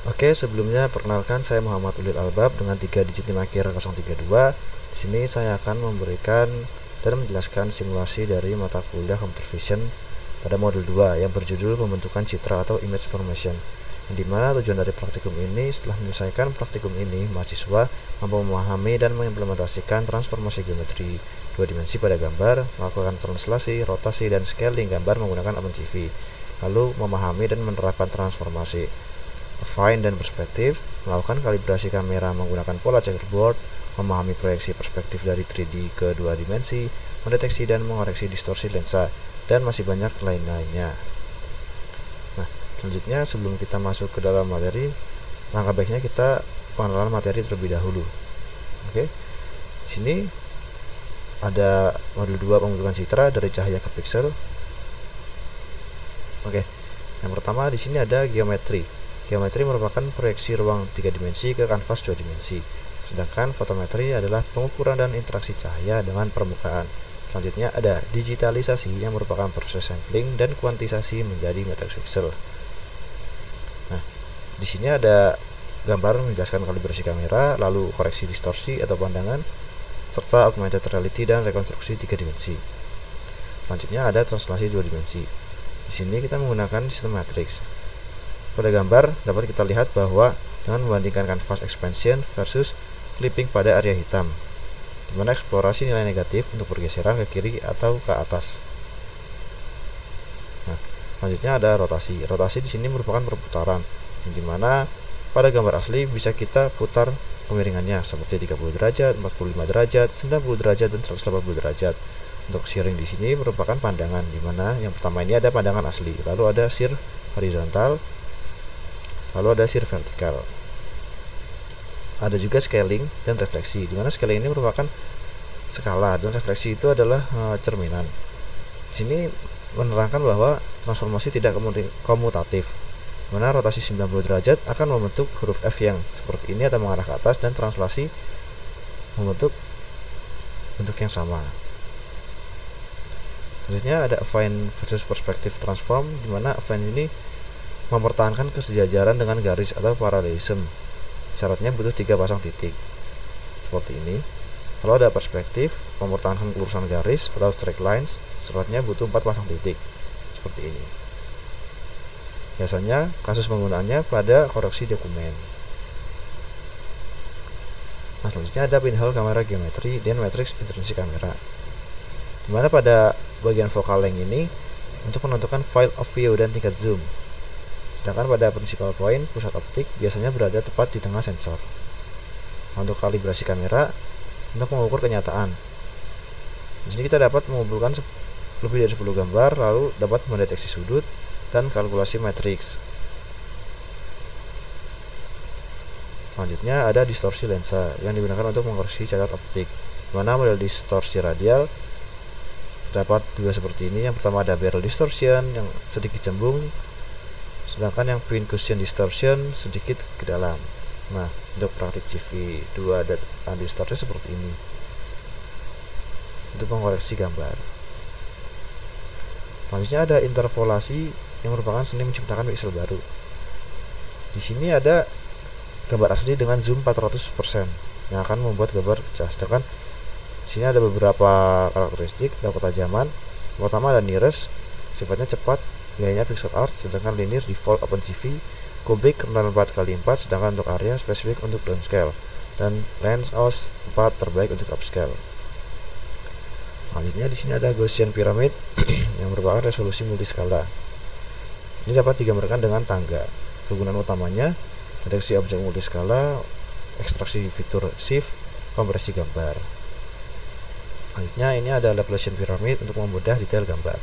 Oke, sebelumnya perkenalkan saya Muhammad Ulil Albab dengan 3 digit 5 kira 032. Di sini saya akan memberikan dan menjelaskan simulasi dari mata kuliah Computer Vision pada modul 2 yang berjudul pembentukan citra atau image formation. Yang dimana tujuan dari praktikum ini, setelah menyelesaikan praktikum ini, mahasiswa mampu memahami dan mengimplementasikan transformasi geometri 2 dimensi pada gambar, melakukan translasi, rotasi, dan scaling gambar menggunakan OpenCV, lalu memahami dan menerapkan transformasi affine dan perspektif, melakukan kalibrasi kamera menggunakan pola checkerboard, memahami proyeksi perspektif dari 3D ke 2 dimensi, mendeteksi dan mengoreksi distorsi lensa, dan masih banyak lain-lainnya. Nah, selanjutnya sebelum kita masuk ke dalam materi, langkah baiknya kita pengenalan materi terlebih dahulu. Oke. Di sini ada modul 2 pembentukan citra dari cahaya ke pixel. Oke. Yang pertama di sini ada geometri. Geometri merupakan proyeksi ruang 3 dimensi ke kanvas 2 dimensi. Sedangkan fotometri adalah pengukuran dan interaksi cahaya dengan permukaan. Selanjutnya ada digitalisasi yang merupakan proses sampling dan kuantisasi menjadi matriks pixel. Nah, di sini ada gambar menjelaskan kalibrasi kamera, lalu koreksi distorsi atau pandangan, serta augmented reality dan rekonstruksi 3 dimensi. Selanjutnya ada translasi 2 dimensi. Di sini kita menggunakan sistem matriks. Pada gambar dapat kita lihat bahwa dengan membandingkan kanvas expansion versus clipping pada area hitam, di mana eksplorasi nilai negatif untuk pergeseran ke kiri atau ke atas. Nah, selanjutnya ada rotasi. Rotasi di sini merupakan perputaran, di mana pada gambar asli bisa kita putar kemiringannya seperti 30 derajat, 45 derajat, 90 derajat, dan 180 derajat. Untuk shearing di sini merupakan pandangan, di mana yang pertama ini ada pandangan asli, lalu ada shear horizontal, lalu ada shear vertikal. Ada juga scaling dan refleksi, di mana scaling ini merupakan skala dan refleksi itu adalah cerminan. Di sini menerangkan bahwa transformasi tidak komutatif, di mana rotasi 90 derajat akan membentuk huruf F yang seperti ini atau mengarah ke atas, dan translasi membentuk bentuk yang sama. Selanjutnya ada affine versus perspective transform, di mana affine ini mempertahankan kesejajaran dengan garis atau parallelism. Syaratnya butuh 3 pasang titik seperti ini. Kalau ada perspektif, mempertahankan kelurusan garis atau straight lines, syaratnya butuh 4 pasang titik seperti ini. Biasanya kasus penggunaannya pada koreksi dokumen. Nah, selanjutnya ada pinhole kamera geometri dan matriks intrinsic kamera, dimana pada bagian focal length ini untuk menentukan field of view dan tingkat zoom. Sedangkan pada principal point, pusat optik biasanya berada tepat di tengah sensor. Untuk kalibrasi kamera, untuk mengukur kenyataan. Di sini kita dapat mengumpulkan lebih dari 10 gambar, lalu dapat mendeteksi sudut dan kalkulasi matriks. Selanjutnya ada distorsi lensa yang digunakan untuk mengoreksi cacat optik, di mana model distorsi radial terdapat 2 seperti ini. Yang pertama ada barrel distortion yang sedikit cembung, sedangkan yang pin cushion distortion sedikit ke dalam. Nah, untuk praktik CV2 dan distortion seperti ini untuk mengoreksi gambar. Selanjutnya ada interpolasi yang merupakan seni menciptakan pixel baru. Di sini ada gambar asli dengan zoom 400% yang akan membuat gambar pecah. Sedangkan di sini ada beberapa karakteristik atau ketajaman. Pertama ada nearest, sifatnya cepat, gayanya pixel art, sedangkan linear default OpenCV, kubik rentan 4x4, sedangkan untuk area spesifik untuk downscale, dan lens OS 4 terbaik untuk upscale. Selanjutnya di sini ada Gaussian pyramid yang merupakan resolusi multiskala. Ini dapat digambarkan dengan tangga. Kegunaan utamanya deteksi objek multiskala, ekstraksi fitur shift, kompresi gambar. Selanjutnya ini ada Laplacian pyramid untuk mempermudah detail gambar,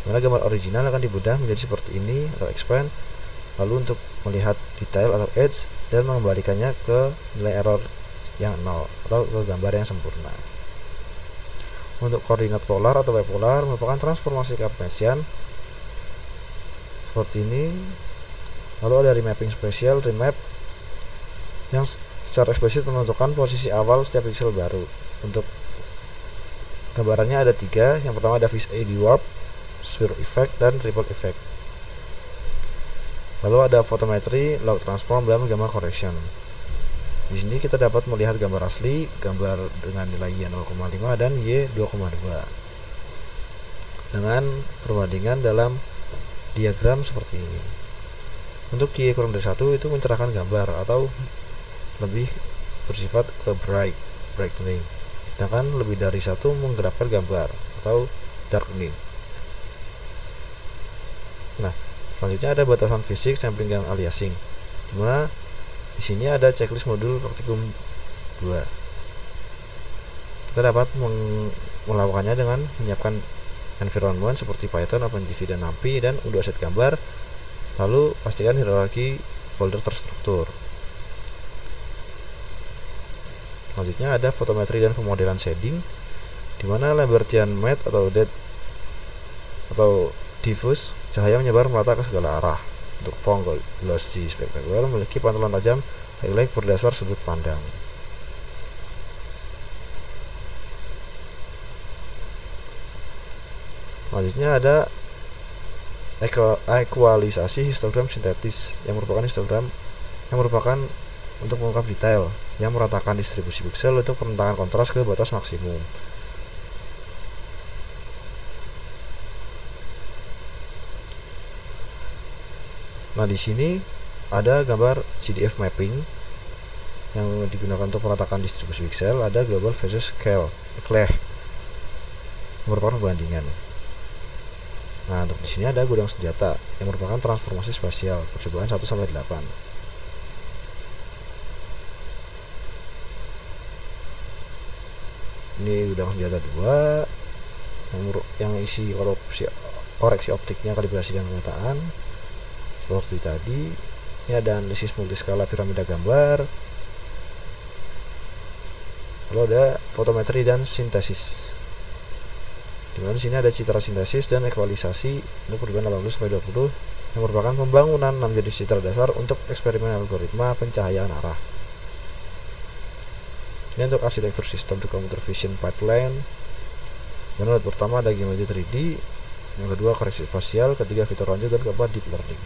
dimana gambar original akan dibedah menjadi seperti ini atau expand, lalu untuk melihat detail atau edge dan mengembalikannya ke nilai error yang 0 atau ke gambar yang sempurna. Untuk koordinat polar atau bipolar merupakan transformasi Cartesian seperti ini. Lalu ada remapping spesial, remap, yang secara eksplisit menentukan posisi awal setiap pixel baru. Untuk gambarannya ada 3. Yang pertama ada Fish-Eye warp, sphere effect, dan ripple effect. Lalu ada photometry, log transform, dan gamma correction. Di sini kita dapat melihat gambar asli, gambar dengan nilai Y 0,5 dan Y 2,2 dengan perbandingan dalam diagram seperti ini. Untuk Y kurang dari 1 itu mencerahkan gambar atau lebih bersifat ke brightening, sedangkan lebih dari 1 menggelapkan gambar atau darkening. Nah, selanjutnya ada batasan fisik, sampling, dan aliasing, dimana di sini ada checklist modul praktikum 2. Kita dapat melakukannya dengan menyiapkan environment seperti Python, OpenGV, dan NumPy, dan untuk aset gambar. Lalu pastikan hierarki folder terstruktur. Selanjutnya ada fotometri dan pemodelan shading, di mana Lambertian matte atau dead atau diffuse cahaya menyebar merata ke segala arah. Untuk font glossy spektakuler memiliki pantulan tajam highlight berdasar sudut pandang. Selanjutnya ada ekualisasi histogram sintetis, yang merupakan histogram yang merupakan untuk mengungkap detail yang meratakan distribusi pixel untuk penentangan kontras ke batas maksimum. Nah, di sini ada gambar CDF mapping yang digunakan untuk meratakan distribusi pixel. Ada global versus Cleh merupakan perbandingan. Nah, untuk di sini ada gudang senjata yang merupakan transformasi spasial percobaan 1-8. Ini gudang senjata 2 yang isi koreksi optiknya, kalibrasi, dan pemetaan seperti tadi. Ini ada analisis multiskala piramida gambar. Lalu ada fotometri dan sintesis, dimana di sini ada citra sintesis dan ekualisasi untuk perbedaan 18-20 yang merupakan pembangunan 6 jenis citra dasar untuk eksperimen algoritma pencahayaan arah. Ini untuk arsitektur sistem di computer vision pipeline. Dan pertama ada geometri 3D, yang kedua koreksi spasial, ketiga fitur lanjut, dan keempat deep learning.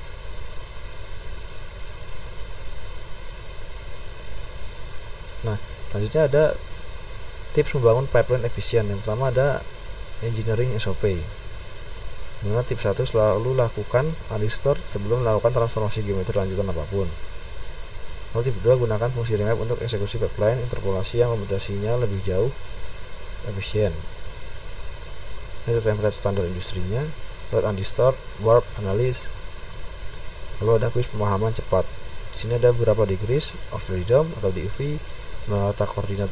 Nah, selanjutnya ada tips membangun pipeline efisien. Yang pertama ada engineering SOP, dimana tips 1 selalu lakukan unstore sebelum melakukan transformasi geometri lanjutan apapun. Lalu tips 2, gunakan fungsi remap untuk eksekusi pipeline interpolasi yang komputasinya lebih jauh efisien. Ini template standar industrinya. Lalu undistort, warp, analysis. Lalu ada quiz pemahaman cepat. Di sini ada beberapa degrees of freedom atau DOV, menata koordinat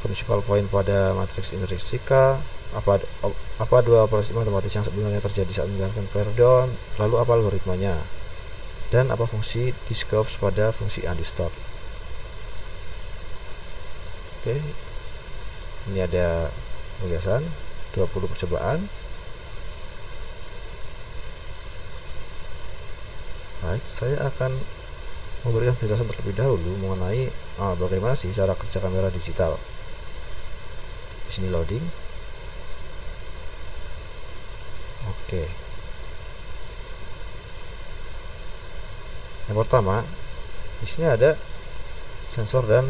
principal point pada matriks intrinsika, apa dua operasi matematis yang sebenarnya terjadi saat menjalankan periodon, lalu apa algoritmanya, dan apa fungsi discoves pada fungsi undistort. Oke, ini ada penugasan 20 percobaan. Baik, saya akan memberikan penjelasan terlebih dahulu mengenai bagaimana sih cara kerja kamera digital. Di sini loading. Oke. Yang pertama, di sini ada sensor dan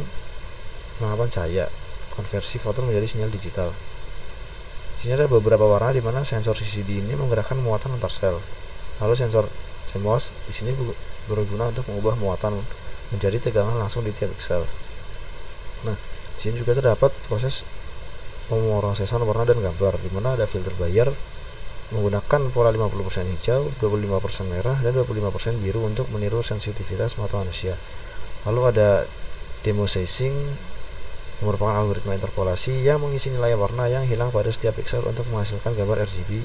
penangkapan cahaya, konversi foton menjadi sinyal digital. Di sini ada beberapa warna di mana sensor CCD ini menggerakkan muatan antar sel. Lalu sensor CMOS di sini berguna untuk mengubah muatan menjadi tegangan langsung di tiap pixel. Nah, di sini juga terdapat proses pemrosesan warna dan gambar, di mana ada filter Bayer menggunakan pola 50% hijau, 25% merah, dan 25% biru untuk meniru sensitivitas mata manusia. Lalu ada demosizing yang merupakan algoritma interpolasi yang mengisi nilai warna yang hilang pada setiap pixel untuk menghasilkan gambar RGB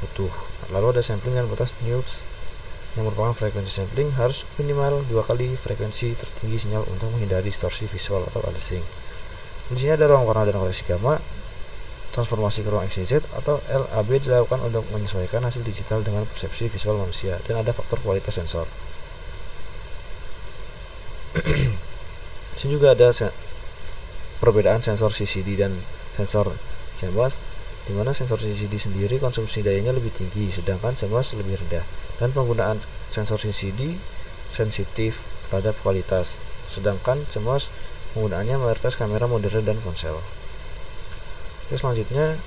utuh. Lalu ada sampling dan batas nukes yang merupakan frekuensi sampling harus minimal 2 kali frekuensi tertinggi sinyal untuk menghindari distorsi visual atau aliasing. Di sini ada ruang warna dan koreksi gamma, transformasi ke ruang XYZ atau LAB dilakukan untuk menyesuaikan hasil digital dengan persepsi visual manusia, dan ada faktor kualitas sensor. Di sini juga ada perbedaan sensor CCD dan sensor CMOS. dimana sensor CCD sendiri konsumsi dayanya lebih tinggi sedangkan CMOS lebih rendah, dan penggunaan sensor CCD sensitif terhadap kualitas, sedangkan CMOS penggunaannya mayoritas kamera modern dan ponsel. Oke, selanjutnya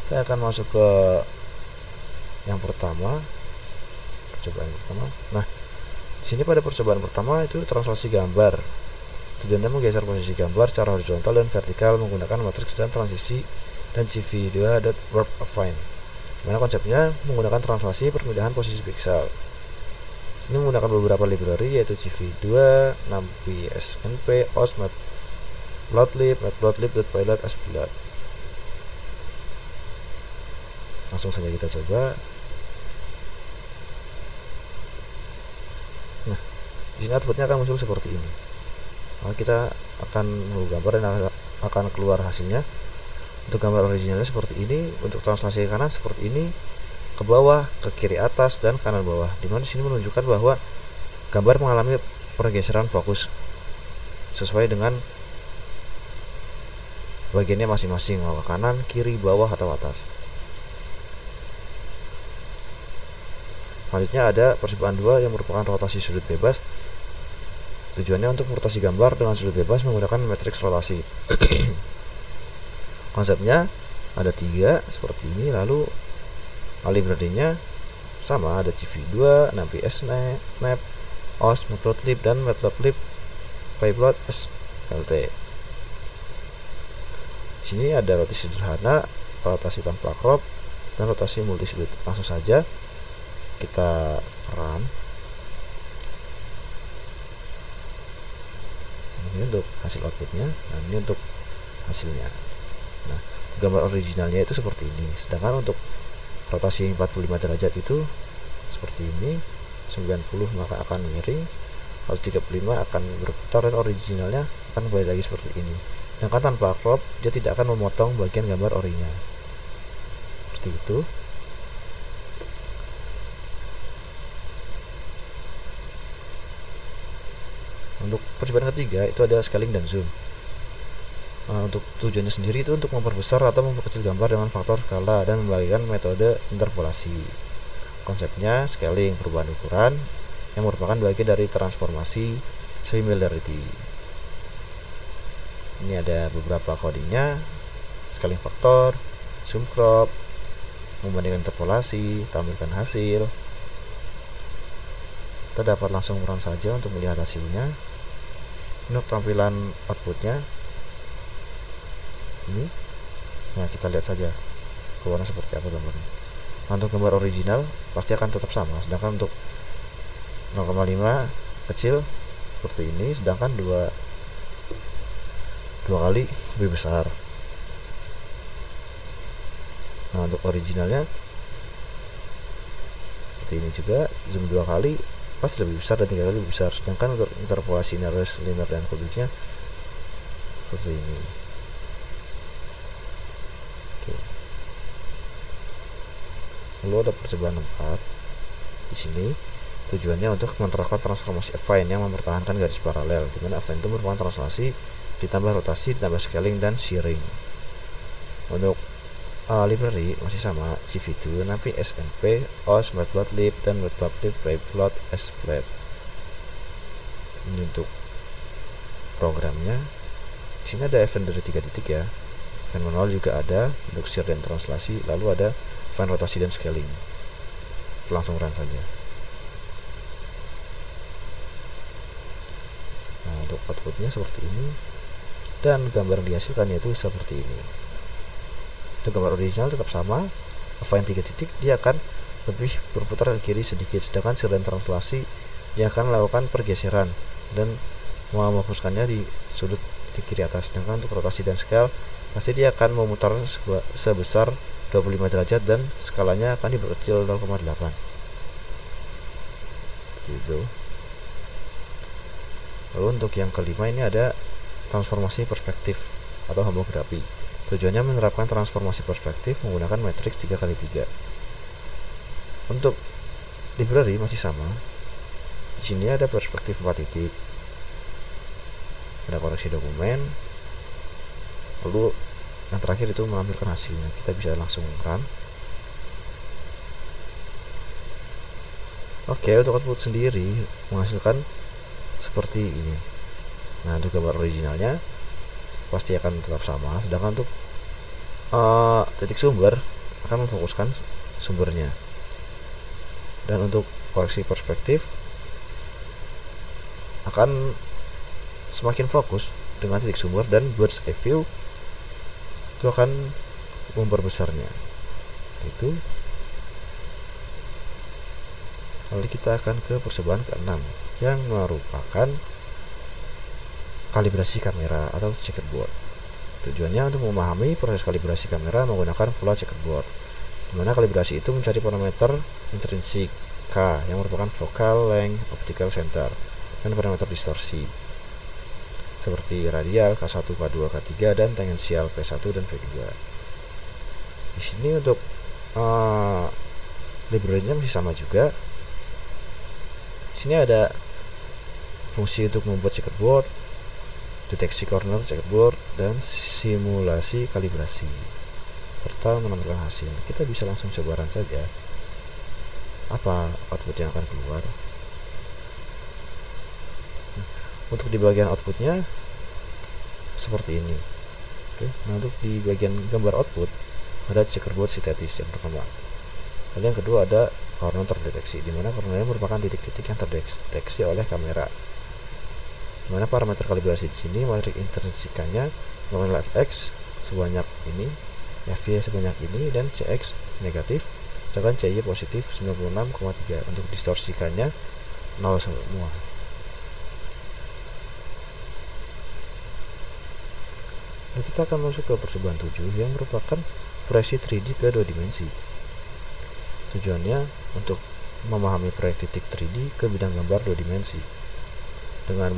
saya akan masuk ke yang pertama, percobaan pertama. Nah, di sini pada percobaan pertama itu translasi gambar. Tujuannya menggeser posisi gambar secara horizontal dan vertikal menggunakan matriks dan transisi dan CV2.warp affine. Dimana konsepnya menggunakan translasi perpindahan posisi piksel. Ini menggunakan beberapa library yaitu CV2, NumPy, SNP, OS, Matplotlib, Matplotlib.pilot, SPilot. Langsung saja kita coba. Nah, di sini outputnya akan muncul seperti ini. Nah, kita akan menunggu gambar dan akan keluar hasilnya. Untuk gambar originalnya seperti ini, untuk translasi ke kanan seperti ini, ke bawah, ke kiri atas, dan kanan bawah. Dimana di sini menunjukkan bahwa gambar mengalami pergeseran fokus sesuai dengan bagiannya masing-masing, mau ke kanan, kiri, bawah, atau atas. Selanjutnya ada percobaan 2 yang merupakan rotasi sudut bebas. Tujuannya untuk merotasi gambar dengan sudut bebas menggunakan matriks rotasi. Konsepnya ada 3 seperti ini, lalu library-nya sama, ada CV2, NumPy, SNP, OS, Matplotlib, dan Matplotlib Pilot SLT. Di sini ada rotasi sederhana, rotasi tanpa crop, dan rotasi multi sudut. Langsung saja kita run. Ini untuk hasil outputnya, dan ini untuk hasilnya. Nah, gambar originalnya itu seperti ini. Sedangkan untuk rotasi 45 derajat itu seperti ini, 90 maka akan miring, kalau 35 akan berputar, dan originalnya akan kembali lagi seperti ini. Sedangkan tanpa crop dia tidak akan memotong bagian gambar orinya. Seperti itu. Untuk percobaan ketiga itu ada scaling dan zoom. Nah, untuk tujuannya sendiri itu untuk memperbesar atau memperkecil gambar dengan faktor skala dan membagikan metode interpolasi. Konsepnya scaling, perubahan ukuran yang merupakan bagian dari transformasi similarity. Ini ada beberapa codingnya: scaling faktor, zoom crop, membandingkan interpolasi, tampilkan hasil. Kita dapat langsung run saja untuk melihat hasilnya. Untuk tampilan outputnya ini, nah kita lihat saja keluarnya seperti apa gambarnya. Nah, untuk gambar original pasti akan tetap sama, sedangkan untuk 0,5 kecil seperti ini, sedangkan dua kali lebih besar. Nah, untuk originalnya seperti ini juga, zoom 2 kali pasti lebih besar dan 3 kali lebih besar, sedangkan untuk interpolasi linear dan kubiknya seperti ini. Lalu ada percobaan 4 di sini. Tujuannya untuk menerapkan transformasi affine yang mempertahankan garis paralel, di mana affine itu merupakan translasi ditambah rotasi ditambah scaling dan shearing. Untuk library masih sama, CV2, NumPy, SNP, OS, Matplotlib, dan Matplotlib Pilot SPilot. Ini untuk programnya. Di sini ada event dari 3 titik ya. Event manual juga ada untuk shear dan translasi, lalu ada event rotasi dan scaling. Langsung run saja. Nah, untuk outputnya seperti ini, dan gambar yang dihasilkan yaitu seperti ini. Untuk gambar original tetap sama, affine 3 titik dia akan lebih berputar ke kiri sedikit, sedangkan shear dan translasi dia akan melakukan pergeseran dan memfokuskannya di sudut di kiri atas. Sedangkan untuk rotasi dan scale pasti dia akan memutar sebesar 25 derajat dan skalanya akan diperkecil 0,8 gitu. Lalu untuk yang kelima ini ada transformasi perspektif atau homografi. Tujuannya menerapkan transformasi perspektif menggunakan matriks 3x3. Untuk library masih sama. Di sini ada perspektif 4 titik. Ada koreksi dokumen. Lalu yang terakhir itu menampilkan hasilnya. Kita bisa langsung run. Oke, untuk output sendiri menghasilkan seperti ini. Nah, untuk gambar originalnya pasti akan tetap sama, sedangkan untuk titik sumber akan memfokuskan sumbernya. Dan untuk koreksi perspektif akan semakin fokus dengan titik sumber, dan bird's eye view itu akan memperbesarnya. Itu. Lalu kita akan ke percobaan ke-6 yang merupakan kalibrasi kamera atau checkerboard. Tujuannya untuk memahami proses kalibrasi kamera menggunakan pola checkerboard, di mana kalibrasi itu mencari parameter intrinsik K yang merupakan focal length, optical center, dan parameter distorsi seperti radial K1, K2, K3, dan tangensial P1 dan P2. Di sini untuk library-nya masih sama juga. Di sini ada fungsi untuk membuat checkerboard, deteksi corner checkerboard, dan simulasi kalibrasi, serta menampilkan hasil. Kita bisa langsung coba run saja apa output yang akan keluar. Untuk di bagian outputnya seperti ini. Oke. Nah, untuk di bagian gambar output ada checkerboard sintetis yang pertama. Lalu yang kedua ada corner terdeteksi, di mana cornernya merupakan titik-titik yang terdeteksi oleh kamera. Di mana parameter kalibrasi di sini metrik intrinsikanya mengenai fx sebanyak ini, fy sebanyak ini, dan cx negatif, sedangkan cy positif 96,3. Untuk distorsikannya 0 semua. Nah, kita akan masuk ke percobaan 7 yang merupakan proyeksi 3D ke 2 dimensi. Tujuannya untuk memahami proyek titik 3D ke bidang gambar 2 dimensi dengan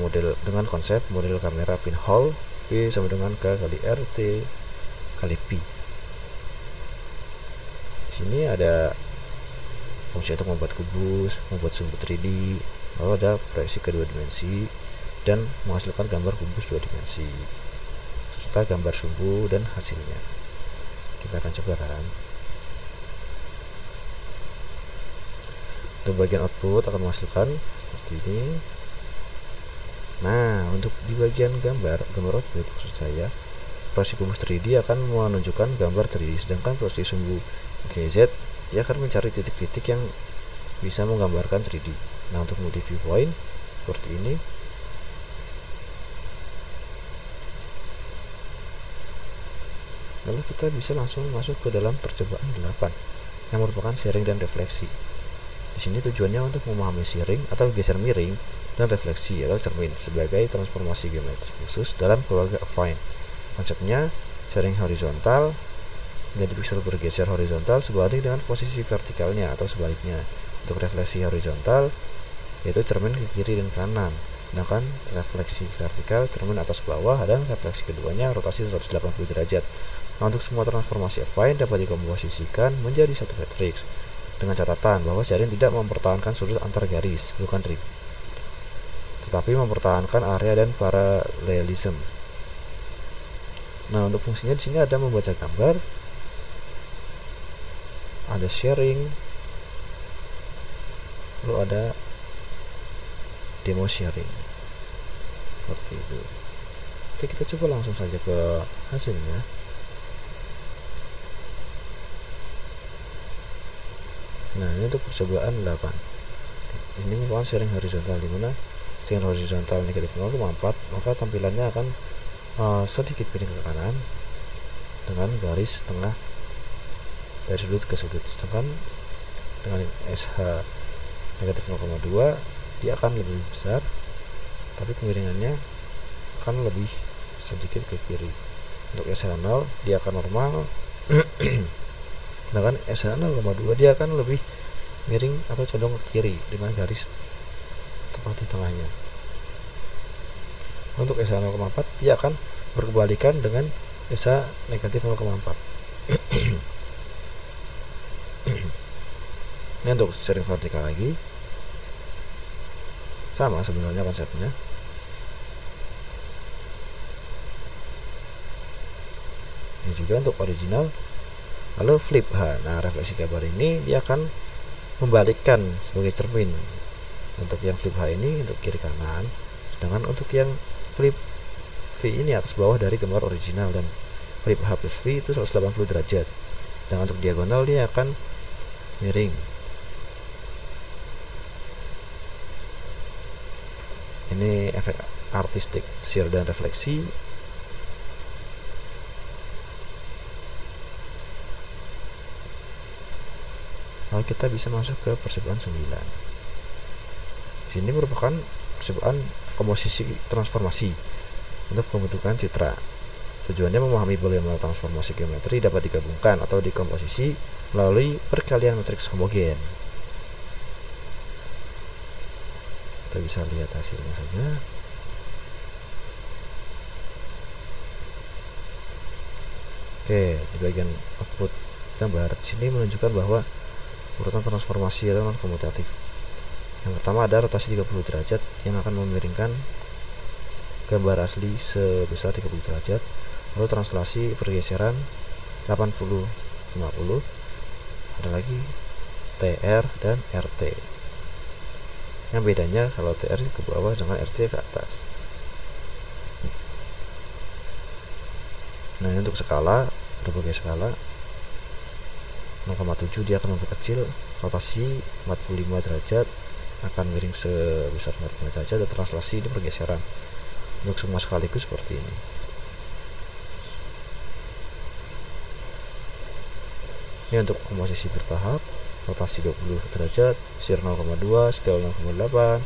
konsep model kamera pinhole P sama dengan K kali RT kali P. Di sini ada fungsi untuk membuat kubus, membuat sumbu 3D, lalu ada proyeksi ke 2 dimensi dan menghasilkan gambar kubus 2 dimensi serta gambar sumbu dan hasilnya. Kita akan coba kan. Untuk bagian output akan menghasilkan seperti ini. Nah, untuk di bagian gambar output maksud saya, proyeksi kubus 3D akan menunjukkan gambar 3D, sedangkan proyeksi sumbu GZ dia akan mencari titik-titik yang bisa menggambarkan 3D. Nah, untuk multi viewpoint seperti ini. Lalu kita bisa langsung masuk ke dalam percobaan 8 yang merupakan sharing dan refleksi. Di sini tujuannya untuk memahami sharing atau geser miring dan refleksi atau cermin sebagai transformasi geometri khusus dalam keluarga affine. Konsepnya sharing horizontal menjadi piksel bergeser horizontal sebanding dengan posisi vertikalnya atau sebaliknya. Untuk refleksi horizontal yaitu cermin ke kiri dan kanan, sedangkan refleksi vertikal cermin atas bawah, dan refleksi keduanya rotasi 180 derajat. Nah, untuk semua transformasi affine dapat dikomposisikan menjadi satu matriks dengan catatan bahwa sharing tidak mempertahankan sudut antar garis, bukan ring, tetapi mempertahankan area dan paralelism. Nah, untuk fungsinya di sini ada membaca gambar, ada sharing, lalu ada demo sharing seperti itu. Oke, kita coba langsung saja ke hasilnya. Nah, ini untuk percobaan 8. Ini merupakan sharing horizontal, dimana sharing horizontal negatif 0,4, maka tampilannya akan sedikit piring ke kanan dengan garis tengah dari sudut ke sudut. Sedangkan dengan SH negatif 0,2 dia akan lebih besar, tapi kemiringannya akan lebih sedikit ke kiri. Untuk SH0 dia akan normal. Sedangkan SH0,2 dia akan lebih miring atau condong ke kiri dengan garis tepat di tengahnya. Untuk SH0,4 dia akan berkebalikan dengan SH negatif 0,4. Ini untuk sharing vertikal lagi sama sebenarnya konsepnya. Ini juga untuk original. Lalu flip H. Nah, refleksi gambar ini dia akan membalikkan sebagai cermin. Untuk yang flip H ini untuk kiri kanan, sedangkan untuk yang flip V ini atas bawah dari gambar original, dan flip H plus V itu 180 derajat. Dan untuk diagonal dia akan miring. Ini efek artistik shear dan refleksi. Lalu kita bisa masuk ke percobaan 9. Sini merupakan percobaan komposisi transformasi untuk pembentukan citra. Tujuannya memahami bagaimana transformasi geometri dapat digabungkan atau dikomposisi melalui perkalian matriks homogen. Kita bisa lihat hasilnya saja. Oke, di bagian output gambar sini menunjukkan bahwa urutan transformasi atau non-komutatif. Yang pertama ada rotasi 30 derajat yang akan memiringkan gambar asli sebesar 30 derajat. Lalu translasi pergeseran 80-50. Ada lagi TR dan RT. Yang bedanya kalau TR ke bawah dengan RT ke atas. Nah, ini untuk skala, berbagai skala. 0,7 dia akan memperkecil, rotasi 45 derajat akan miring sebesar 45 derajat, dan translasi ini pergeseran. Untuk semua sekaligus seperti ini. Ini untuk komposisi bertahap, rotasi 20 derajat, shear 0,2, scale 0,8,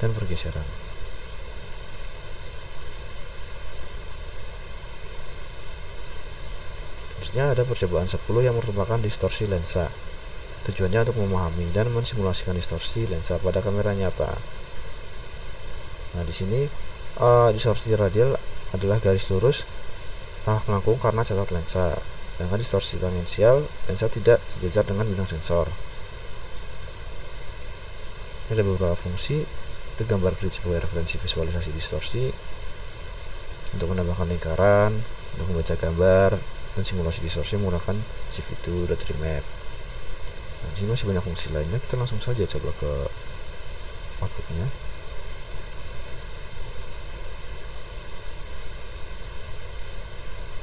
dan pergeseran. Selanjutnya ada percobaan 10 yang merupakan distorsi lensa. Tujuannya untuk memahami dan mensimulasikan distorsi lensa pada kamera nyata. Nah, di sini distorsi radial adalah garis lurus melengkung karena catat lensa. Sedangkan distorsi tangensial, lensa tidak sejajar dengan bidang sensor. Ini ada beberapa fungsi. Itu gambar grid sebagai referensi visualisasi distorsi, untuk menambahkan lingkaran, untuk membaca gambar, dan simulasi distorsi menggunakan CV2.remap. Nah, di sini masih banyak fungsi lainnya. Kita langsung saja coba ke outputnya.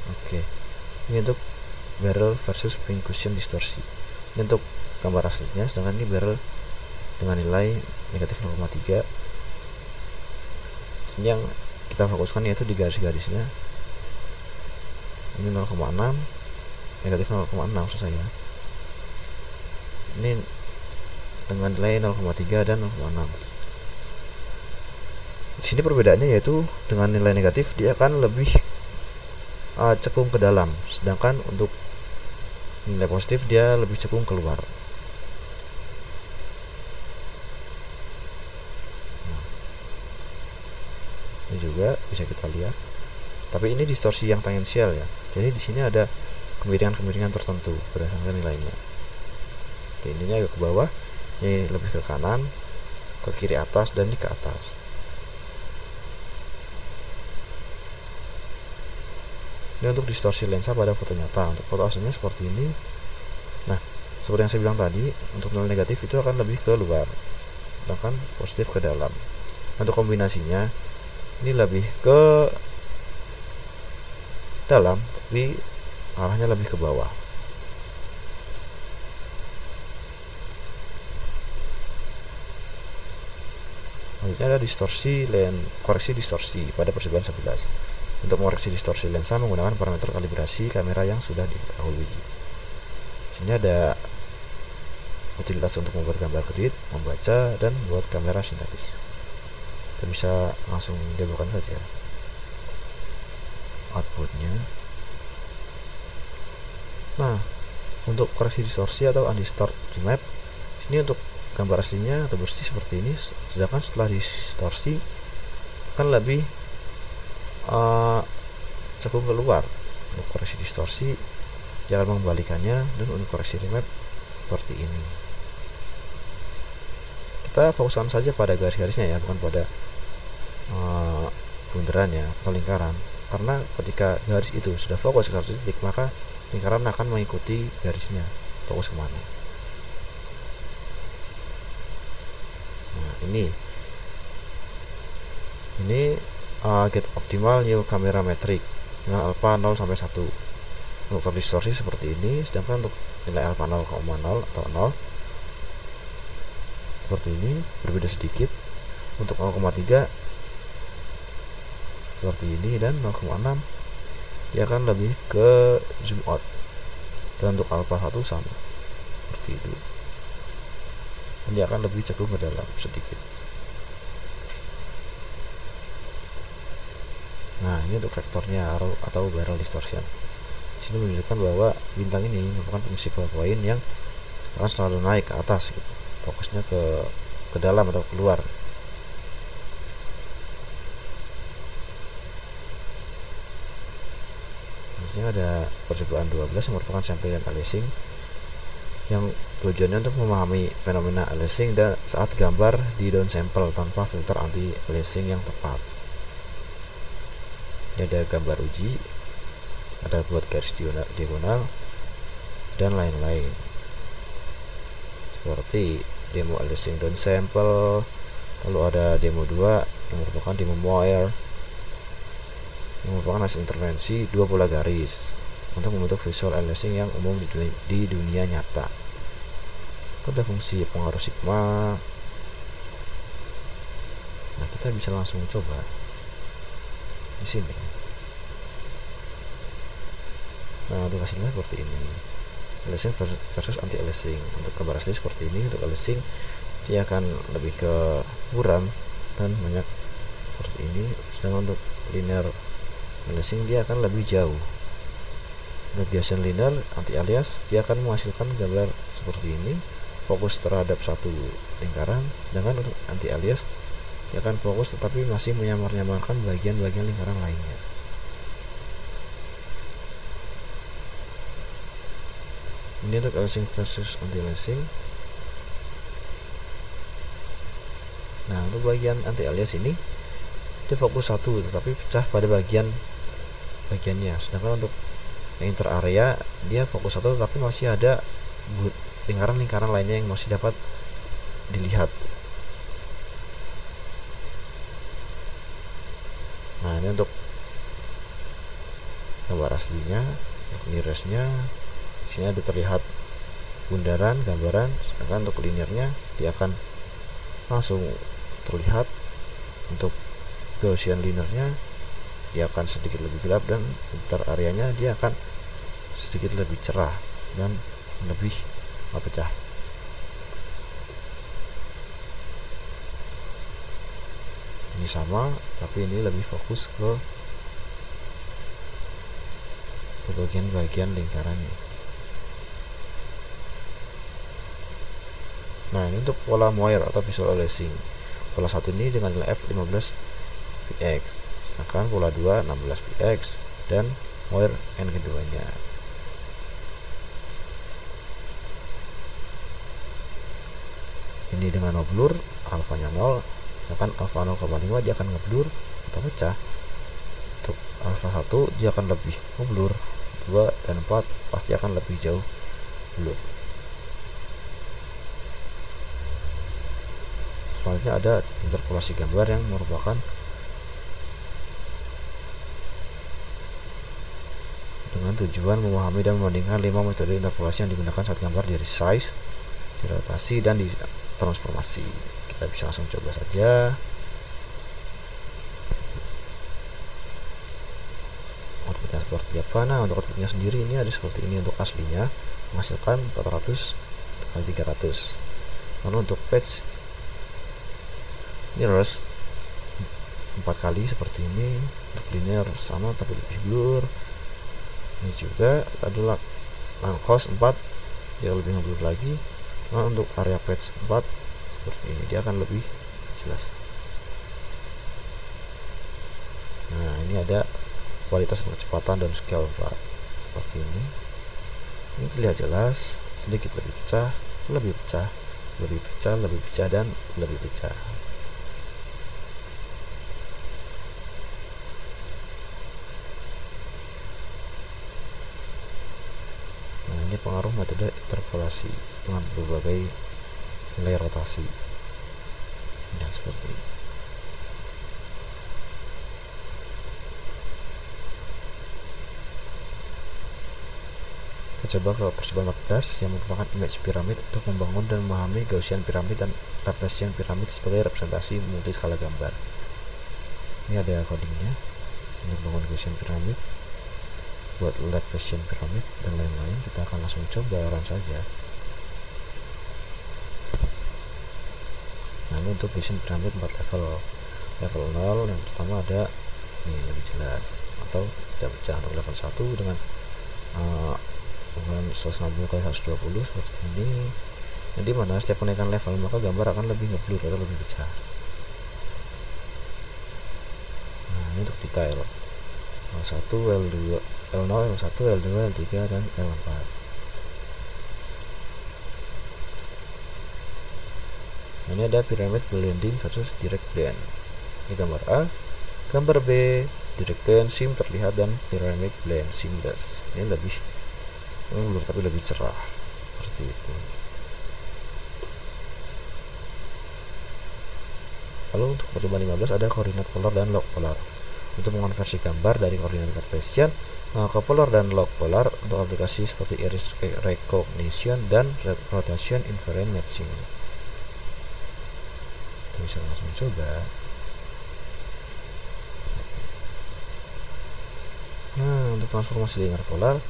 Oke, ini untuk barrel versus pincushion distorsi. Ini untuk gambar aslinya, sedangkan ini barrel dengan nilai negatif 0,3. Ini yang kita fokuskan yaitu di garis-garisnya. Ini 0,6, negatif 0,6 maksud saya. Ini dengan nilai 0,3 dan 0,6. Di sini perbedaannya yaitu dengan nilai negatif dia akan lebih cekung ke dalam, sedangkan untuk nilai positif dia lebih cekung keluar. Nah, ini juga bisa kita lihat. Tapi ini distorsi yang tangensial ya. Jadi di sini ada kemiringan-kemiringan tertentu berdasarkan nilainya. Oke, ininya agak ke bawah, ini lebih ke kanan, ke kiri atas, dan ini ke atas. Ini untuk distorsi lensa pada foto nyata. Untuk foto aslinya seperti ini. Nah, seperti yang saya bilang tadi, untuk nilai negatif itu akan lebih ke luar, sedangkan positif ke dalam. Untuk kombinasinya ini lebih ke dalam, tapi arahnya lebih ke bawah. Selanjutnya ada distorsi koreksi distorsi pada percobaan 11. Untuk mengoreksi distorsi lensa menggunakan parameter kalibrasi kamera yang sudah diketahui. Sini ada utilitas untuk membuat gambar grid, membaca, dan membuat kamera sintetis. Kita bisa langsung debugkan saja outputnya. Nah, untuk koreksi distorsi atau undistort remap, sini untuk gambar aslinya atau bersih seperti ini, sedangkan setelah distorsi kan lebih cekung keluar. Untuk koreksi distorsi jangan mengembalikannya, dan untuk koreksi remap seperti ini. Kita fokuskan saja pada garis-garisnya ya, bukan pada bunderan ya atau lingkaran. karena ketika garis itu sudah fokus ke satu titik, maka lingkaran akan mengikuti garisnya fokus kemana. Nah, ini get optimal new camera metric dengan alpha 0 sampai 1 untuk terdistorsi seperti ini, sedangkan untuk nilai alpha 0,0 atau 0 seperti ini berbeda sedikit. Untuk 0,3 seperti ini, dan 0,6 dia akan lebih ke zoom out, dan untuk alpha 1 sama seperti itu, dan dia akan lebih cenderung ke dalam sedikit. Nah, ini untuk vektornya atau barrel distortion. Di sini menunjukkan bahwa bintang ini merupakan principal point yang akan selalu naik ke atas gitu. Fokusnya ke dalam atau keluar. Ini ada percobaan 12 yang merupakan sampling dan aliasing, yang tujuannya untuk memahami fenomena aliasing dan saat gambar di downsample tanpa filter anti aliasing yang tepat. Ini ada gambar uji, ada buat garis diagonal dan lain-lain, seperti demo aliasing downsample. Lalu ada demo 2 yang merupakan demo Moir, yang merupakan hasil intervensi dua pola garis untuk membentuk visual aliasing yang umum di dunia nyata. Ada fungsi pengaruh sigma. Nah, kita bisa langsung coba di sini. Nah, untuk hasilnya seperti ini, aliasing versus anti aliasing. Untuk gambar asli seperti ini. Untuk aliasing dia akan lebih ke buram dan banyak seperti ini, sedangkan untuk linear aliasing dia akan lebih jauh. Untuk Gaussian linear anti alias dia akan menghasilkan gambar seperti ini, fokus terhadap satu lingkaran, sedangkan untuk anti alias dia akan fokus tetapi masih menyamar-nyamarkan bagian-bagian lingkaran lainnya. Ini untuk aliasing versus anti aliasing. Nah, untuk bagian anti alias ini dia fokus satu tetapi pecah pada bagiannya, sedangkan untuk inter area dia fokus satu tetapi masih ada lingkaran-lingkaran lainnya yang masih dapat dilihat. Nah, ini untuk gambar aslinya, untuk nearestnya di sini ada terlihat bundaran gambaran, sedangkan untuk linearnya dia akan langsung terlihat. Untuk Gaussian linearnya dia akan sedikit lebih gelap, dan inter areanya dia akan sedikit lebih cerah dan lebih pecah. Ini sama, tapi ini lebih fokus ke bagian-bagian lingkarannya. Nah, ini untuk pola Moir atau visual aliasing. Pola 1 ini dengan nilai F 15 px, sedangkan pola 2 16 px, dan Moir n keduanya. Ini dengan no blur, alfanya 0, sedangkan alfa 0,5 dia akan ngeblur atau pecah. Untuk alfa 1 dia akan lebih ngeblur, 2 dan 4 pasti akan lebih jauh blur. Selanjutnya ada interpolasi gambar yang merupakan dengan tujuan memahami dan membandingkan 5 metode interpolasi yang digunakan saat gambar di resize, dirotasi, dan di transformasi. Kita bisa langsung coba saja. Outputnya seperti apa? Nah, untuk outputnya sendiri ini ada seperti ini. Untuk aslinya menghasilkan 400 kali 300. Lalu untuk patch nearest 4 kali seperti ini. Untuk linear sama tapi lebih blur. Ini juga adalah langkos 4, dia lebih ngeblur lagi. Nah, untuk area patch 4 seperti ini, dia akan lebih jelas. Nah, ini ada kualitas kecepatan dan scale 4 seperti ini. Ini terlihat jelas, sedikit lebih pecah, lebih pecah, lebih pecah, lebih pecah, dan lebih pecah. metode interpolasi dengan berbagai nilai rotasi. Nah, seperti ini. Kita coba ke percobaan 14 yang merupakan image piramid untuk membangun dan memahami Gaussian piramid dan Laplacian piramid sebagai representasi multiskala gambar. Ini ada codingnya untuk membangun Gaussian piramid, buat Laplacian piramid dan lain-lain. Kita akan langsung coba run saja. Nah, ini untuk Gaussian piramid 4 level 0 yang pertama ada ini lebih jelas, atau tidak pecah. Untuk level 1 dengan ukuran 160 x 120 seperti ini, yang dimana setiap kenaikan level maka gambar akan lebih ngeblur atau lebih pecah. Nah, ini untuk detail L1, L2, L0, L1, L2, L3 dan L4. Nah, ini ada pyramid blending versus direct blend. Ini gambar A, gambar B direct blend sim terlihat, dan pyramid blend seamless. Ini lebih blur tapi lebih cerah seperti itu. Lalu untuk percobaan 15 ada koordinat polar dan log polar. Untuk mengonversi gambar dari koordinat kartesian ke polar dan log polar untuk aplikasi seperti iris recognition dan rotation invariant matching. Kita bisa langsung coba. Nah, untuk transformasi linear polar,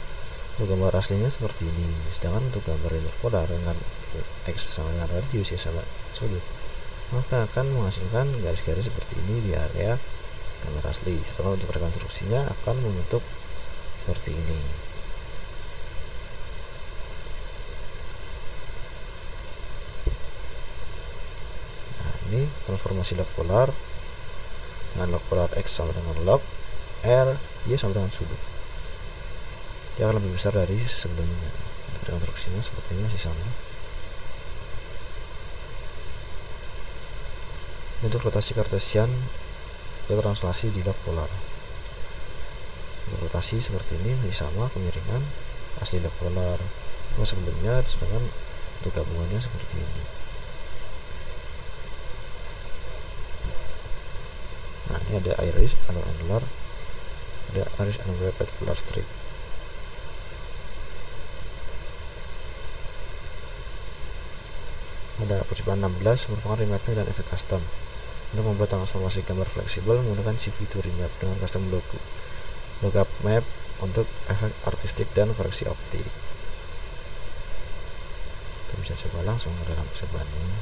untuk gambar aslinya seperti ini, sedangkan untuk gambar linear polar dengan x sama dengan radius ya sama sudut, maka akan menghasilkan garis-garis seperti ini di area gambar asli. Sedangkan untuk rekonstruksinya akan membentuk seperti ini. Nah, ini transformasi log polar dengan log polar x sama dengan log r y sama dengan sudut. Dia akan lebih besar dari sebelumnya. Konstruksinya sepertinya masih sama. Untuk rotasi kartesian, kita translasi di log polar. Untuk rotasi seperti ini masih sama, kemiringan asli log polar sebelumnya, sedangkan untuk gabungannya seperti ini. Nah, ini ada iris atau angular, ada iris angular particular strip. Ada percobaan 16 merupakan remapping dan efek custom untuk membuat transformasi gambar fleksibel menggunakan CV2 remap dengan custom lookup map untuk efek artistik dan koreksi optik. Kita bisa coba langsung ke dalam percobaannya.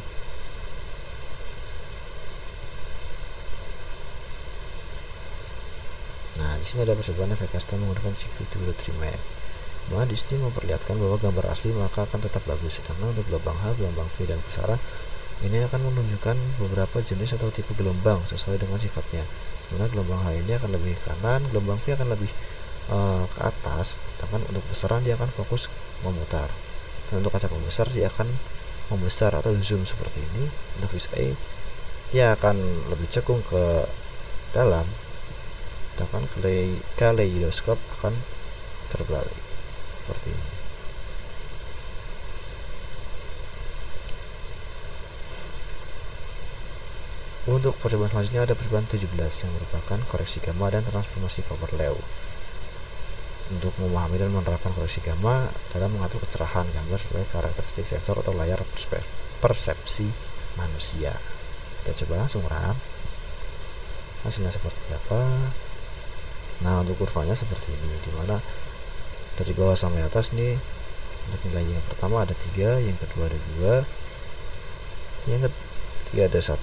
Nah, di sini ada percobaan efek custom menggunakan CV2 remap. Nah, di sini memperlihatkan bahwa gambar asli maka akan tetap bagus, sedangkan untuk gelombang H, gelombang V, dan pusaran ini akan menunjukkan beberapa jenis atau tipe gelombang sesuai dengan sifatnya. Dimana gelombang H ini akan lebih ke kanan, gelombang V akan lebih ke atas, sedangkan untuk pusaran dia akan fokus memutar. Dan untuk kaca pembesar dia akan membesar atau zoom seperti ini. Untuk vis A dia akan lebih cekung ke dalam, sedangkan kaleidoskop akan terbalik seperti ini. Untuk percobaan selanjutnya ada percobaan 17 yang merupakan koreksi gamma dan transformasi Power-Lew. Untuk memahami dan menerapkan koreksi gamma dalam mengatur kecerahan gambar sebagai karakteristik sensor atau layar persepsi manusia. Kita coba langsung run. Hasilnya seperti apa? Nah, untuk kurvanya seperti ini, dimana dari bawah sampai atas nih, untuk nilai yang pertama ada 3, yang kedua ada 2, yang ketiga ada 1,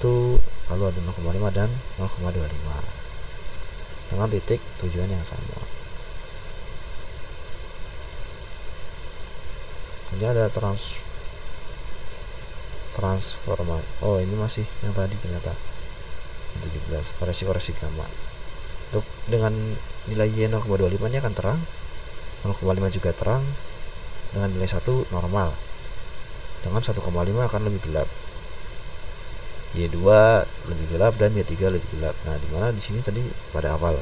lalu ada 0,5 dan 0,25 dengan titik tujuan yang sama. Ini ada transformasi. Oh, ini masih yang tadi ternyata 17 koreksi gamma. Untuk dengan nilai Y 0,25 nya akan terang, 0,5 juga terang, dengan nilai 1 normal, dengan 1,5 akan lebih gelap, Y2 lebih gelap, dan Y3 lebih gelap. Nah, dimana di sini tadi pada awal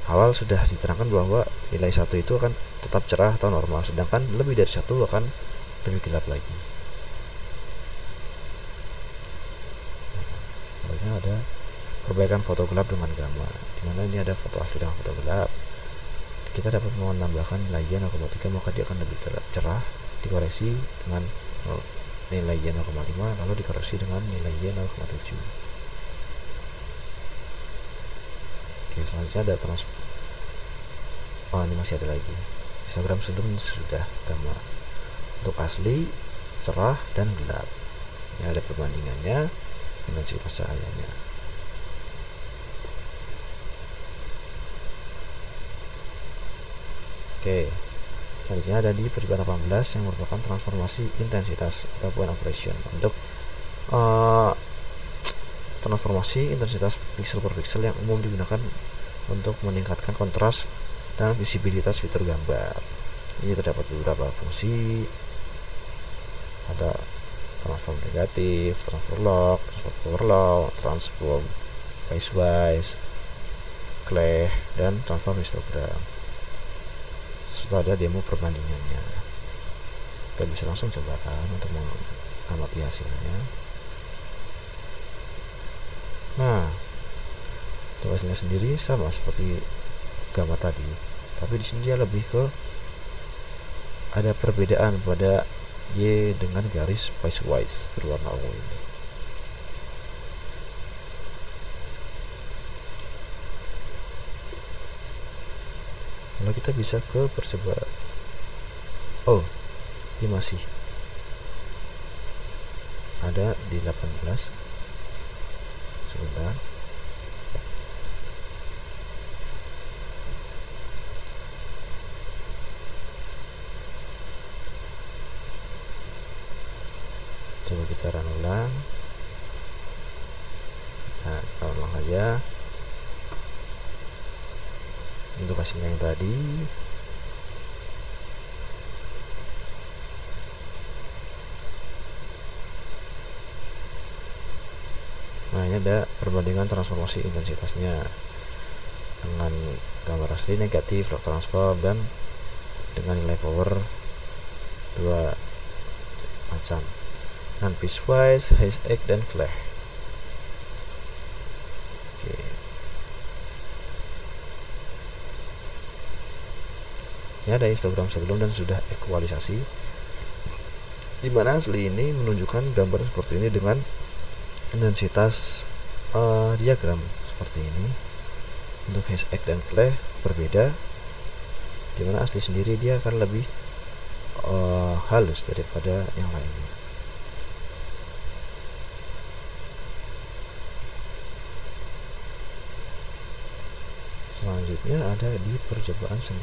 awal sudah diterangkan bahwa nilai 1 itu akan tetap cerah atau normal, sedangkan lebih dari 1 akan lebih gelap lagi. Selanjutnya ada perbaikan foto gelap dengan gamma, dimana ini ada foto asli dengan foto gelap. Kita dapat menambahkan nilai Y 0,3, maka dia akan lebih cerah, dikoreksi dengan nilai Y 0,5, lalu dikoreksi dengan nilai Y 0,7. Oke, selanjutnya ada ini masih ada lagi histogram sebelum sudah gamma untuk asli, cerah, dan gelap. Ini ada perbandingannya dengan siklus cahayanya. Oke, selanjutnya ada di percobaan 18 yang merupakan transformasi intensitas atau point operation. Untuk transformasi intensitas pixel per pixel yang umum digunakan untuk meningkatkan kontras dan visibilitas fitur gambar. Ini terdapat beberapa fungsi, ada transform negatif, transform log, transform power law, transform phase-wise, clay, dan transform histogram, serta ada demo perbandingannya. Kita bisa langsung cobakan untuk mengamati hasilnya. Nah, untuk hasilnya sendiri sama seperti gamma tadi, tapi di sini dia lebih ke ada perbedaan pada Y dengan garis phase-wise berwarna ungu ini. Lalu kita bisa ke percobaan. Ini masih ada di 18. Sebentar. Coba kita run ulang. Nah, run ulang aja untuk hasilnya yang tadi. Nah, ini ada perbandingan transformasi intensitasnya dengan gambar asli, negatif, log transform, dan dengan nilai power dua macam, dan piecewise, haze-egg, dan clay. Oke. Ini ada histogram sebelum dan sudah ekualisasi, di mana asli ini menunjukkan gambar seperti ini dengan intensitas diagram seperti ini. Untuk haze-egg dan clay berbeda, dimana asli sendiri dia akan lebih halus daripada yang lainnya. Selanjutnya ada di percobaan 19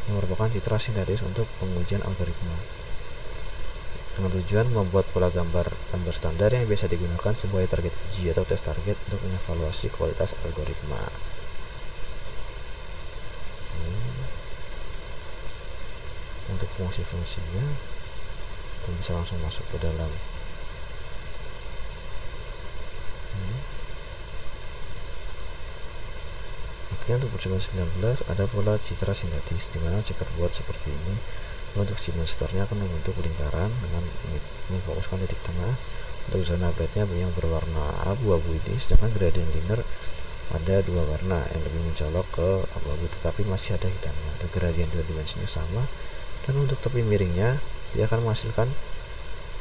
yang merupakan citra sintetis untuk pengujian algoritma, dengan tujuan membuat pola gambar standar yang biasa digunakan sebagai target uji atau tes target untuk mengevaluasi kualitas algoritma. Untuk fungsi-fungsinya kita bisa langsung masuk ke dalam. Oke, untuk percobaan 19 ada pola citra sintetis, dimana checkerboard seperti ini. Untuk semesternya akan membentuk lingkaran dengan memfokuskan titik tengah. Untuk zona brightnya yang berwarna abu-abu ini, sedangkan gradient linear ada dua warna yang lebih mencolok ke abu-abu, tetapi masih ada hitamnya. Untuk gradient dua dimensinya sama, dan untuk tepi miringnya dia akan menghasilkan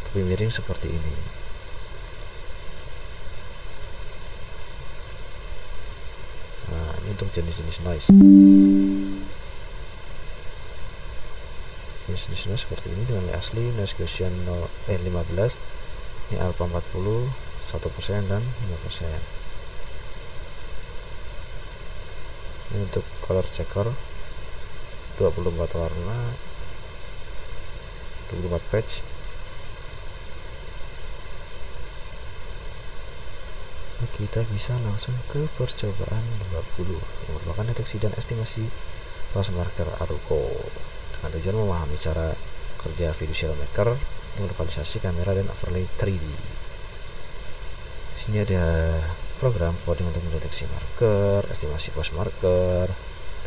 tepi miring seperti ini. Nah, ini untuk jenis-jenis noise. Jenis-jenisnya seperti ini dengan nilai asli noise quotient 15, ini alpha 40, 1% dan 5%. Ini untuk color checker 24 warna, 24 patch. Nah, kita bisa langsung ke percobaan 20 yang merupakan deteksi dan estimasi loss marker Aruko, dengan tujuan memahami cara kerja Fiducial Maker untuk lokalisasi kamera dan overlay 3D. Di sini ada program coding untuk mendeteksi marker, estimasi pos marker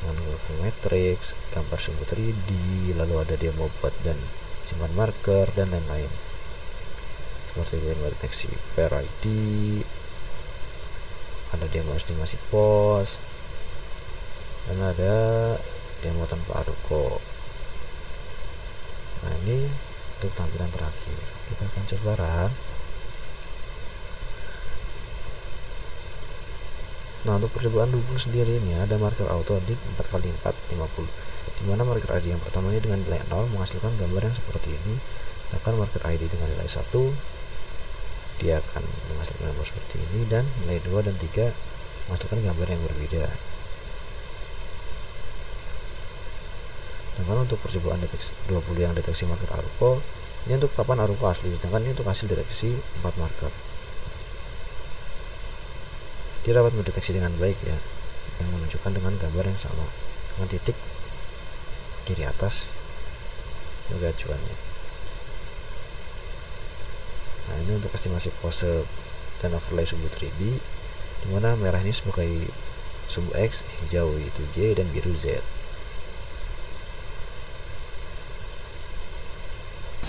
dengan menggunakan matrix, gambar sumbu 3D, lalu ada demo buat dan simpan marker dan lain-lain, seperti mendeteksi pair ID, ada demo estimasi pos, dan ada demo tanpa aruko. Nah, ini untuk tampilan terakhir. Kita akan coba run. Nah, untuk percobaan dupul sendiri ini ada marker auto edit 4x4 50, dimana marker ID yang pertama ini dengan nilai 0 menghasilkan gambar yang seperti ini, sedangkan marker ID dengan nilai 1 dia akan menghasilkan gambar seperti ini, dan nilai 2 dan 3 menghasilkan gambar yang berbeda. Sedangkan untuk percobaan deteksi 20 yang deteksi marker aruko, ini untuk papan aruko asli, sedangkan ini untuk hasil deteksi 4 marker. Dia dapat mendeteksi dengan baik ya, yang menunjukkan dengan gambar yang sama dengan titik kiri atas juga acuannya. Nah, ini untuk estimasi pose dan overlay sumbu 3D, dimana merah ini sebagai sumbu X, hijau itu Y, dan biru Z.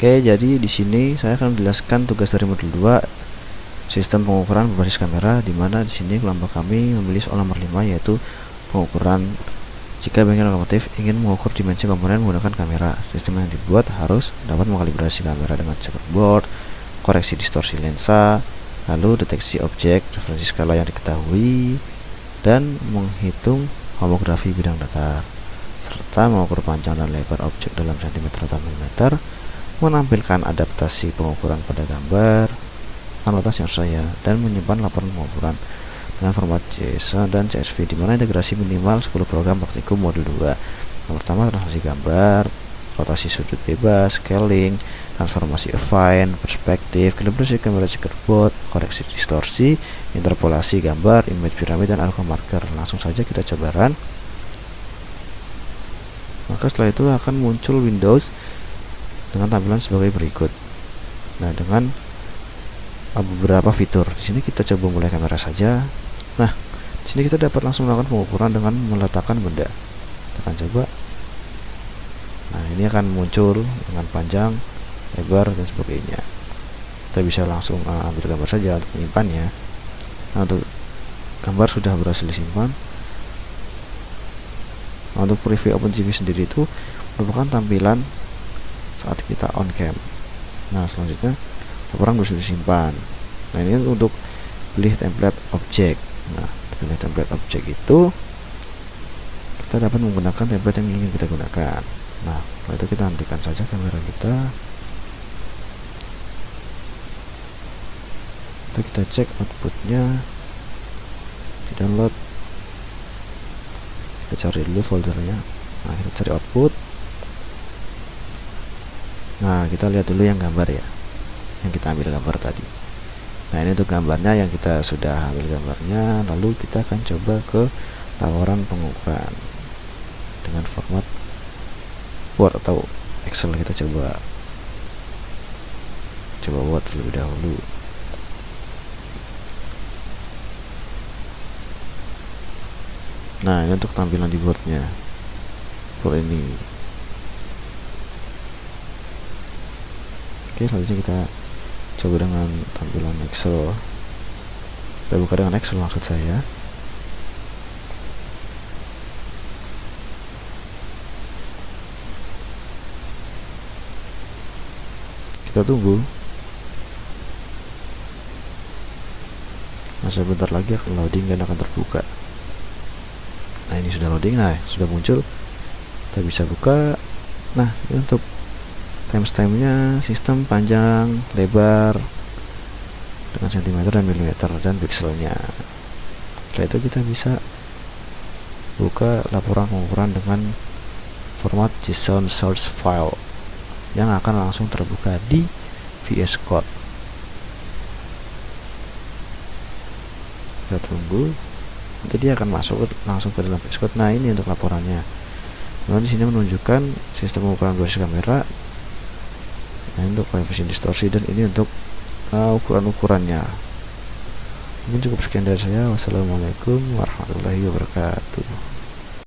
Oke, jadi di sini saya akan menjelaskan tugas dari modul 2, sistem pengukuran berbasis kamera, di mana di sini kelompok kami memilih soal nomor 5, yaitu pengukuran jika bengkel otomotif ingin mengukur dimensi komponen menggunakan kamera. Sistem yang dibuat harus dapat mengkalibrasi kamera dengan checkerboard, koreksi distorsi lensa, lalu deteksi objek, referensi skala yang diketahui, dan menghitung homografi bidang datar, serta mengukur panjang dan lebar objek dalam cm atau mm, menampilkan adaptasi pengukuran pada gambar, anotasi yang saya, dan menyimpan laporan pengukuran dengan format JSON dan CSV, di mana integrasi minimal 10 program praktikum modul 2. Yang pertama, translasi gambar, rotasi sudut bebas, scaling, transformasi affine, perspektif, kalibrasi kamera checkerboard, koreksi distorsi, interpolasi gambar, image piramid, dan alpha marker. Langsung saja kita coba run. Maka setelah itu akan muncul Windows dengan tampilan sebagai berikut. Nah, dengan beberapa fitur. Di sini kita coba mulai kamera saja. Nah, di sini kita dapat langsung melakukan pengukuran dengan meletakkan benda. Kita akan coba. Nah, ini akan muncul dengan panjang, lebar, dan sebagainya. Kita bisa langsung ambil gambar saja untuk menyimpannya. Nah, untuk gambar sudah berhasil disimpan. Nah, untuk preview OpenCV sendiri itu merupakan tampilan saat kita on cam. Nah, selanjutnya laporan harus disimpan. Nah, ini untuk pilih template objek. Nah, pilih template objek itu kita dapat menggunakan template yang ingin kita gunakan. Nah, setelah itu kita hentikan saja kamera kita. Itu kita cek outputnya, di download. Kita cari dulu foldernya. Nah, kita cari output. Nah, kita lihat dulu yang gambar ya, yang kita ambil gambar tadi. Nah, ini untuk gambarnya yang kita sudah ambil gambarnya. Lalu kita akan coba ke laporan pengukuran dengan format Word atau Excel. Kita coba Word terlebih dahulu. Nah, ini untuk tampilan di Wordnya. Word ini. Oke, selanjutnya kita coba dengan tampilan Excel. Kita buka dengan Excel maksud saya. Kita tunggu. Nah, sebentar lagi akan loading dan akan terbuka. Nah, ini sudah loading. Nah, sudah muncul. Kita bisa buka. Nah, ini untuk timestamp-nya, sistem panjang, lebar dengan cm dan milimeter, dan pixelnya. Setelah itu kita bisa buka laporan pengukuran dengan format JSON source file yang akan langsung terbuka di VS Code. Kita tunggu, nanti dia akan masuk langsung ke dalam VS Code. Nah, ini untuk laporannya. Kemudian di sini menunjukkan sistem pengukuran berbasis kamera. Nah, untuk coefficient distorsi, dan ini untuk ukuran-ukurannya. Mungkin cukup sekian dari saya. Wassalamualaikum warahmatullahi wabarakatuh.